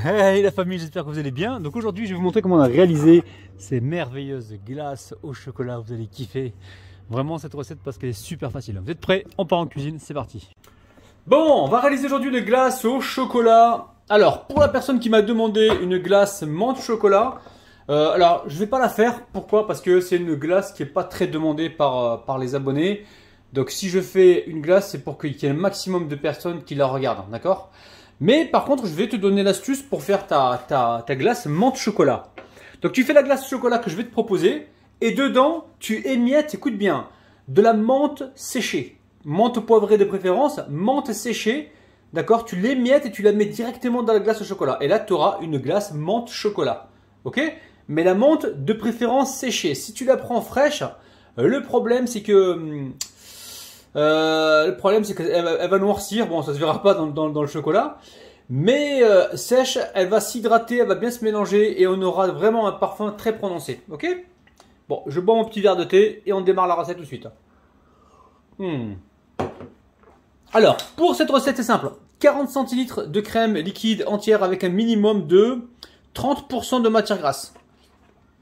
Hey la famille, j'espère que vous allez bien. Donc aujourd'hui je vais vous montrer comment on a réalisé ces merveilleuses glaces au chocolat. Vous allez kiffer vraiment cette recette parce qu'elle est super facile. Vous êtes prêts? On part en cuisine, c'est parti. Bon, on va réaliser aujourd'hui les glaces au chocolat. Alors pour la personne qui m'a demandé une glace menthe chocolat, alors je vais pas la faire. Pourquoi? Parce que c'est une glace qui est pas très demandée par les abonnés. Donc si je fais une glace, c'est pour qu'il y ait un maximum de personnes qui la regardent, d'accord? Mais par contre, je vais te donner l'astuce pour faire ta glace menthe chocolat. Donc tu fais la glace chocolat que je vais te proposer et dedans, tu émiettes, écoute bien, de la menthe séchée. Menthe poivrée de préférence, menthe séchée, d'accord? Tu l'émiettes et tu la mets directement dans la glace au chocolat. Et là, tu auras une glace menthe chocolat, ok? Mais la menthe de préférence séchée. Si tu la prends fraîche, le problème c'est que... qu'elle va noircir, bon ça se verra pas dans le chocolat, mais sèche, elle va s'hydrater, elle va bien se mélanger et on aura vraiment un parfum très prononcé, ok? Bon, je bois mon petit verre de thé et on démarre la recette tout de suite. Alors, pour cette recette c'est simple, 40 centilitres de crème liquide entière avec un minimum de 30% de matière grasse.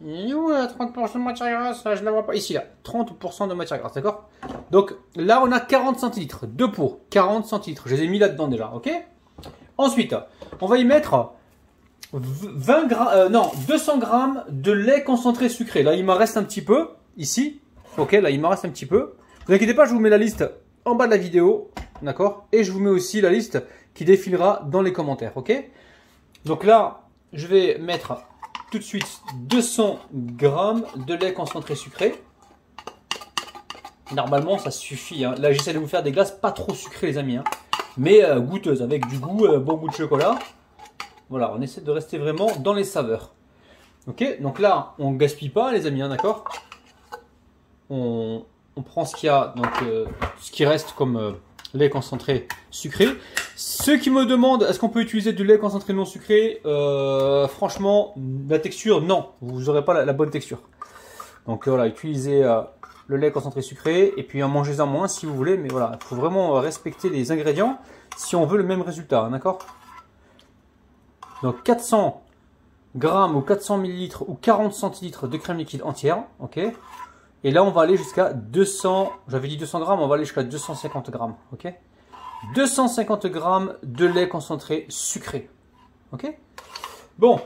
Et où 30% de matière grasse? Je la vois pas. Ici, là. 30% de matière grasse, d'accord? Donc, là, on a 40 centilitres. 2 pots. 40 centilitres. Je les ai mis là-dedans déjà, ok? Ensuite, on va y mettre 200 grammes de lait concentré sucré. Là, il m'en reste un petit peu. Ici. Ok, là, il m'en reste un petit peu. Ne vous inquiétez pas, je vous mets la liste en bas de la vidéo. D'accord? Et je vous mets aussi la liste qui défilera dans les commentaires, ok? Donc là, je vais mettre... tout de suite 200 grammes de lait concentré sucré. Normalement ça suffit, hein. Là j'essaie de vous faire des glaces pas trop sucrées les amis, hein. Mais goûteuses avec du goût, bon goût de chocolat. Voilà, on essaie de rester vraiment dans les saveurs. Ok, donc là on gaspille pas les amis, hein, d'accord. On prend ce qu'il y a, donc ce qui reste comme lait concentré sucré. Ceux qui me demandent est-ce qu'on peut utiliser du lait concentré non sucré, franchement la texture non, vous n'aurez pas la bonne texture. Donc voilà, utilisez le lait concentré sucré et puis en mangez-en moins si vous voulez, mais voilà, il faut vraiment respecter les ingrédients si on veut le même résultat, hein, d'accord. Donc 400 grammes ou 400 millilitres ou 40 centilitres de crème liquide entière, ok. Et là on va aller jusqu'à 200, j'avais dit 200 grammes, on va aller jusqu'à 250 grammes, ok. 250 grammes de lait concentré sucré. Ok? Bon.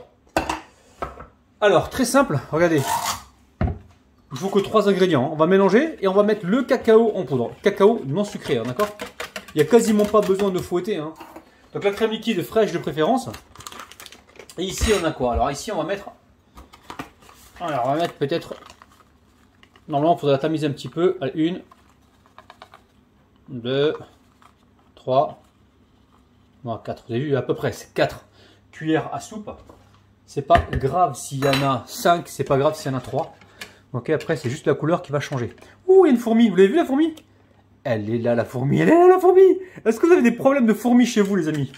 Alors, très simple. Regardez. Il faut que 3 ingrédients. On va mélanger et on va mettre le cacao en poudre. Cacao non sucré, hein, d'accord? Il n'y a quasiment pas besoin de fouetter, hein. Donc la crème liquide fraîche de préférence. Et ici, on a quoi? Alors ici, on va mettre... Alors, on va mettre peut-être... Normalement, il faudra tamiser un petit peu. Allez, 1, 2... 3, non, 4, vous avez vu à peu près, c'est 4 cuillères à soupe. C'est pas grave s'il y en a 5, c'est pas grave s'il y en a 3. Ok, après c'est juste la couleur qui va changer. Ouh, il y a une fourmi, vous l'avez vu la fourmi? Elle est là la fourmi, elle est là la fourmi. Est-ce que vous avez des problèmes de fourmis chez vous les amis?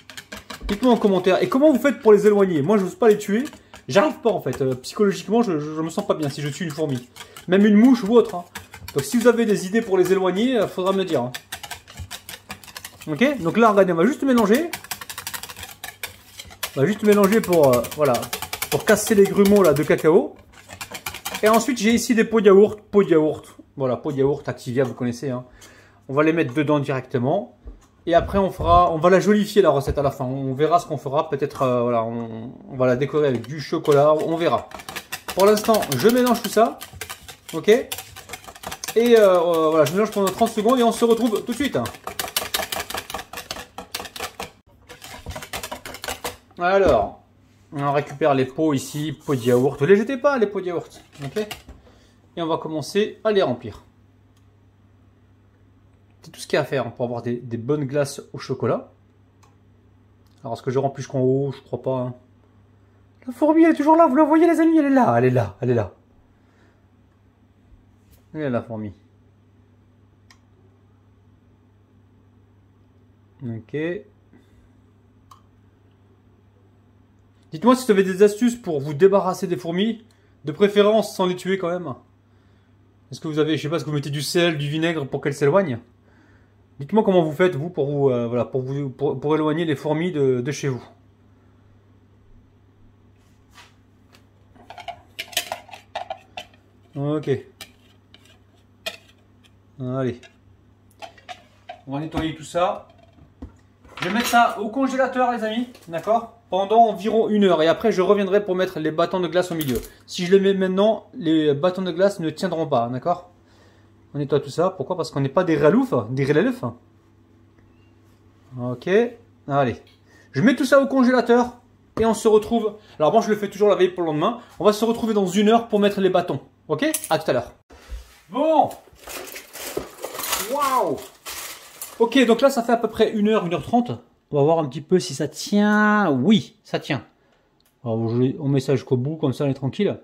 Dites-moi en commentaire. Et comment vous faites pour les éloigner? Moi je n'ose pas les tuer, j'arrive pas en fait. Psychologiquement je me sens pas bien si je tue une fourmi. Même une mouche ou autre, hein. Donc si vous avez des idées pour les éloigner, il faudra me le dire, hein. Ok, donc là regardez, on va juste mélanger. On va juste mélanger pour voilà, pour casser les grumeaux là de cacao. Et ensuite j'ai ici des pots de yaourt, voilà, pots de yaourt Activia, vous connaissez, hein. On va les mettre dedans directement. Et après on va la jolifier la recette à la fin. On verra ce qu'on fera, peut-être voilà, on va la décorer avec du chocolat, on verra. Pour l'instant je mélange tout ça, ok. Et voilà, je mélange pendant 30 secondes et on se retrouve tout de suite. Alors, on récupère les pots ici, pots de yaourt. Ne les jetez pas, les pots de yaourt. Ok. Et on va commencer à les remplir. C'est tout ce qu'il y a à faire pour avoir des bonnes glaces au chocolat. Alors, est-ce que je remplis jusqu'en haut? Je crois pas, hein. La fourmi, elle est toujours là. Vous la voyez, les amis? Elle est là, elle est là, elle est là. Elle est là, la fourmi. Ok. Dites-moi si vous avez des astuces pour vous débarrasser des fourmis, de préférence sans les tuer quand même. Est-ce que vous avez, je sais pas, est-ce que vous mettez du sel, du vinaigre pour qu'elles s'éloignent? Dites-moi comment vous faites vous pour éloigner les fourmis de chez vous. Ok. Allez. On va nettoyer tout ça. Je vais mettre ça au congélateur, les amis. D'accord? Pendant environ 1 heure. Et après, je reviendrai pour mettre les bâtons de glace au milieu. Si je les mets maintenant, les bâtons de glace ne tiendront pas. D'accord? On nettoie tout ça. Pourquoi? Parce qu'on n'est pas des raloufs. Des relaloufs. Ok. Allez. Je mets tout ça au congélateur. Et on se retrouve. Alors bon, je le fais toujours la veille pour le lendemain. On va se retrouver dans 1 heure pour mettre les bâtons. Ok? À tout à l'heure. Bon. Waouh. Ok, donc là, ça fait à peu près 1 heure, 1h30. On va voir un petit peu si ça tient. Oui, ça tient. Alors, on met ça jusqu'au bout, comme ça, on est tranquille.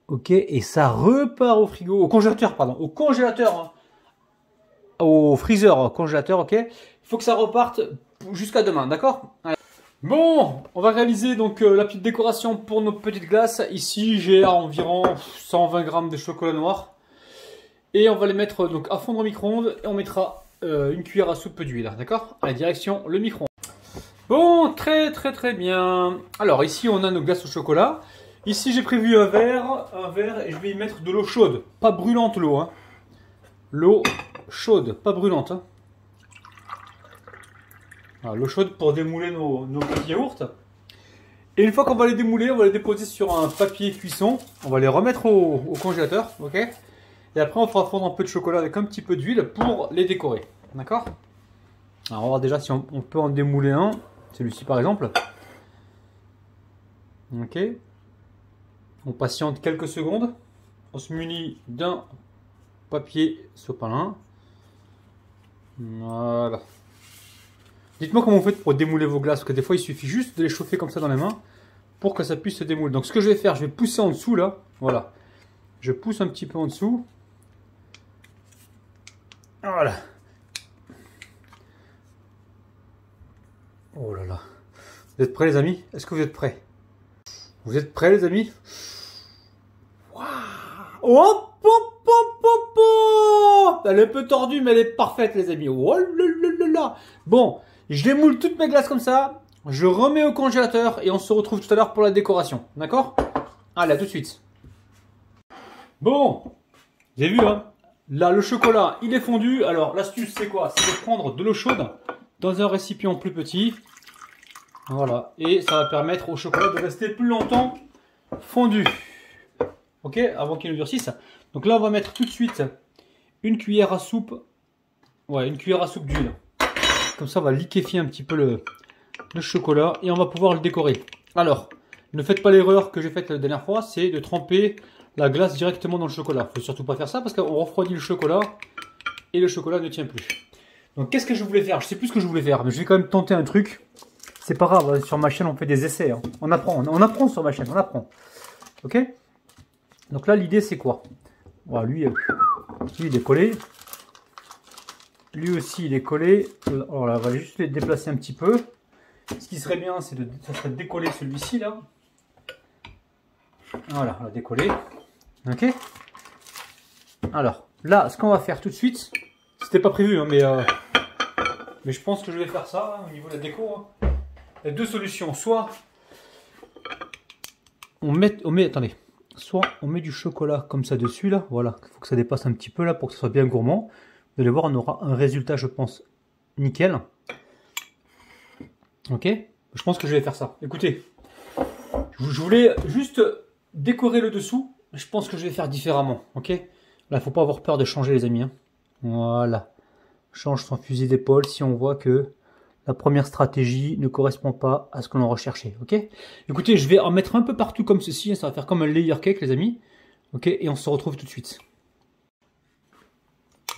Ok, et ça repart au frigo, au congélateur, pardon. Au congélateur. Hein. Au freezer, congélateur, ok. Il faut que ça reparte jusqu'à demain, d'accord? Bon, on va réaliser donc la petite décoration pour nos petites glaces. Ici, j'ai environ 120 grammes de chocolat noir. Et on va les mettre donc à fondre au micro-ondes. Et on mettra une cuillère à soupe d'huile, d'accord? À la direction, le micro-ondes. Bon, très bien. Alors ici, on a nos glaces au chocolat. Ici, j'ai prévu un verre et je vais y mettre de l'eau chaude. Pas brûlante l'eau, hein. L'eau chaude, pas brûlante. Hein. L'eau chaude pour démouler nos petits yaourts. Et une fois qu'on va les démouler, on va les déposer sur un papier cuisson. On va les remettre au congélateur, ok? Et après, on fera fondre un peu de chocolat avec un petit peu d'huile pour les décorer. D'accord? Alors, on va voir déjà si on peut en démouler un. Celui-ci, par exemple. Ok. On patiente quelques secondes. On se munit d'un papier sopalin. Voilà. Dites-moi comment vous faites pour démouler vos glaces. Parce que des fois, il suffit juste de les chauffer comme ça dans les mains pour que ça puisse se démouler. Donc, ce que je vais faire, je vais pousser en dessous, là. Voilà. Je pousse un petit peu en dessous. Voilà. Oh là là. Vous êtes prêts, les amis? Est-ce que vous êtes prêts? Vous êtes prêts, les amis? Waouh! Hop, hop, hop, hop, hop! Elle est un peu tordue, mais elle est parfaite, les amis. Oh là là là là! Bon, je démoule toutes mes glaces comme ça. Je remets au congélateur et on se retrouve tout à l'heure pour la décoration. D'accord? Allez, à tout de suite. Bon, vous avez vu, hein? Là, le chocolat, il est fondu. Alors, l'astuce, c'est quoi? C'est de prendre de l'eau chaude dans un récipient plus petit. Voilà. Et ça va permettre au chocolat de rester plus longtemps fondu. Ok? Avant qu'il ne durcisse. Donc là, on va mettre tout de suite une cuillère à soupe. Ouais, une cuillère à soupe d'huile. Comme ça, on va liquéfier un petit peu le chocolat. Et on va pouvoir le décorer. Alors, ne faites pas l'erreur que j'ai faite la dernière fois. C'est de tremper la glace directement dans le chocolat. Il ne faut surtout pas faire ça parce qu'on refroidit le chocolat et le chocolat ne tient plus. Donc qu'est-ce que je voulais faire? Je sais plus ce que je voulais faire, mais je vais quand même tenter un truc. C'est pas grave, sur ma chaîne on fait des essais. Hein. On apprend sur ma chaîne, on apprend. Ok? Donc là l'idée c'est quoi? Voilà, lui il est collé. Lui aussi il est collé. Alors là, on va juste les déplacer un petit peu. Ce qui serait bien, c'est de décoller celui-ci là. Voilà, on va décoller. Ok. Alors, là, ce qu'on va faire tout de suite, c'était pas prévu, hein, mais je pense que je vais faire ça hein, au niveau de la déco. Hein. Il y a deux solutions. Soit attendez, soit on met du chocolat comme ça dessus là. Voilà, il faut que ça dépasse un petit peu là pour que ce soit bien gourmand. Vous allez voir, on aura un résultat, je pense, nickel. Ok. Je pense que je vais faire ça. Écoutez, je voulais juste décorer le dessous. Je pense que je vais faire différemment, ok? Là, il ne faut pas avoir peur de changer, les amis. Hein. Voilà. Change son fusil d'épaule si on voit que la première stratégie ne correspond pas à ce que l'on recherchait, ok? Écoutez, je vais en mettre un peu partout comme ceci. Hein, ça va faire comme un layer cake, les amis. Ok? Et on se retrouve tout de suite.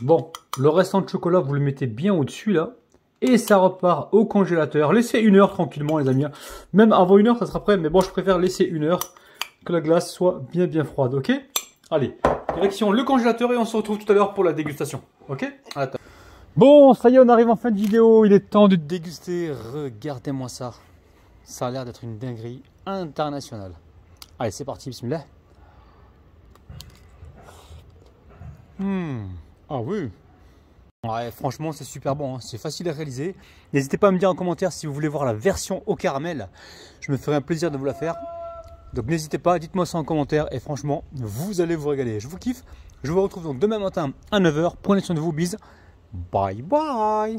Bon, le restant de chocolat, vous le mettez bien au-dessus, là. Et ça repart au congélateur. Laissez 1 heure tranquillement, les amis. Même avant 1 heure, ça sera prêt. Mais bon, je préfère laisser 1 heure. Que la glace soit bien froide, ok? Allez, direction le congélateur et on se retrouve tout à l'heure pour la dégustation, ok? Bon, ça y est, on arrive en fin de vidéo, il est temps de déguster. Regardez-moi ça. Ça a l'air d'être une dinguerie internationale. Allez, c'est parti, bismillah. Ah oui. Ouais, franchement, c'est super bon, hein. C'est facile à réaliser. N'hésitez pas à me dire en commentaire si vous voulez voir la version au caramel. Je me ferai un plaisir de vous la faire. Donc n'hésitez pas, dites-moi ça en commentaire et franchement, vous allez vous régaler. Je vous kiffe. Je vous retrouve donc demain matin à 9 h. Prenez soin de vous, bisous. Bye bye.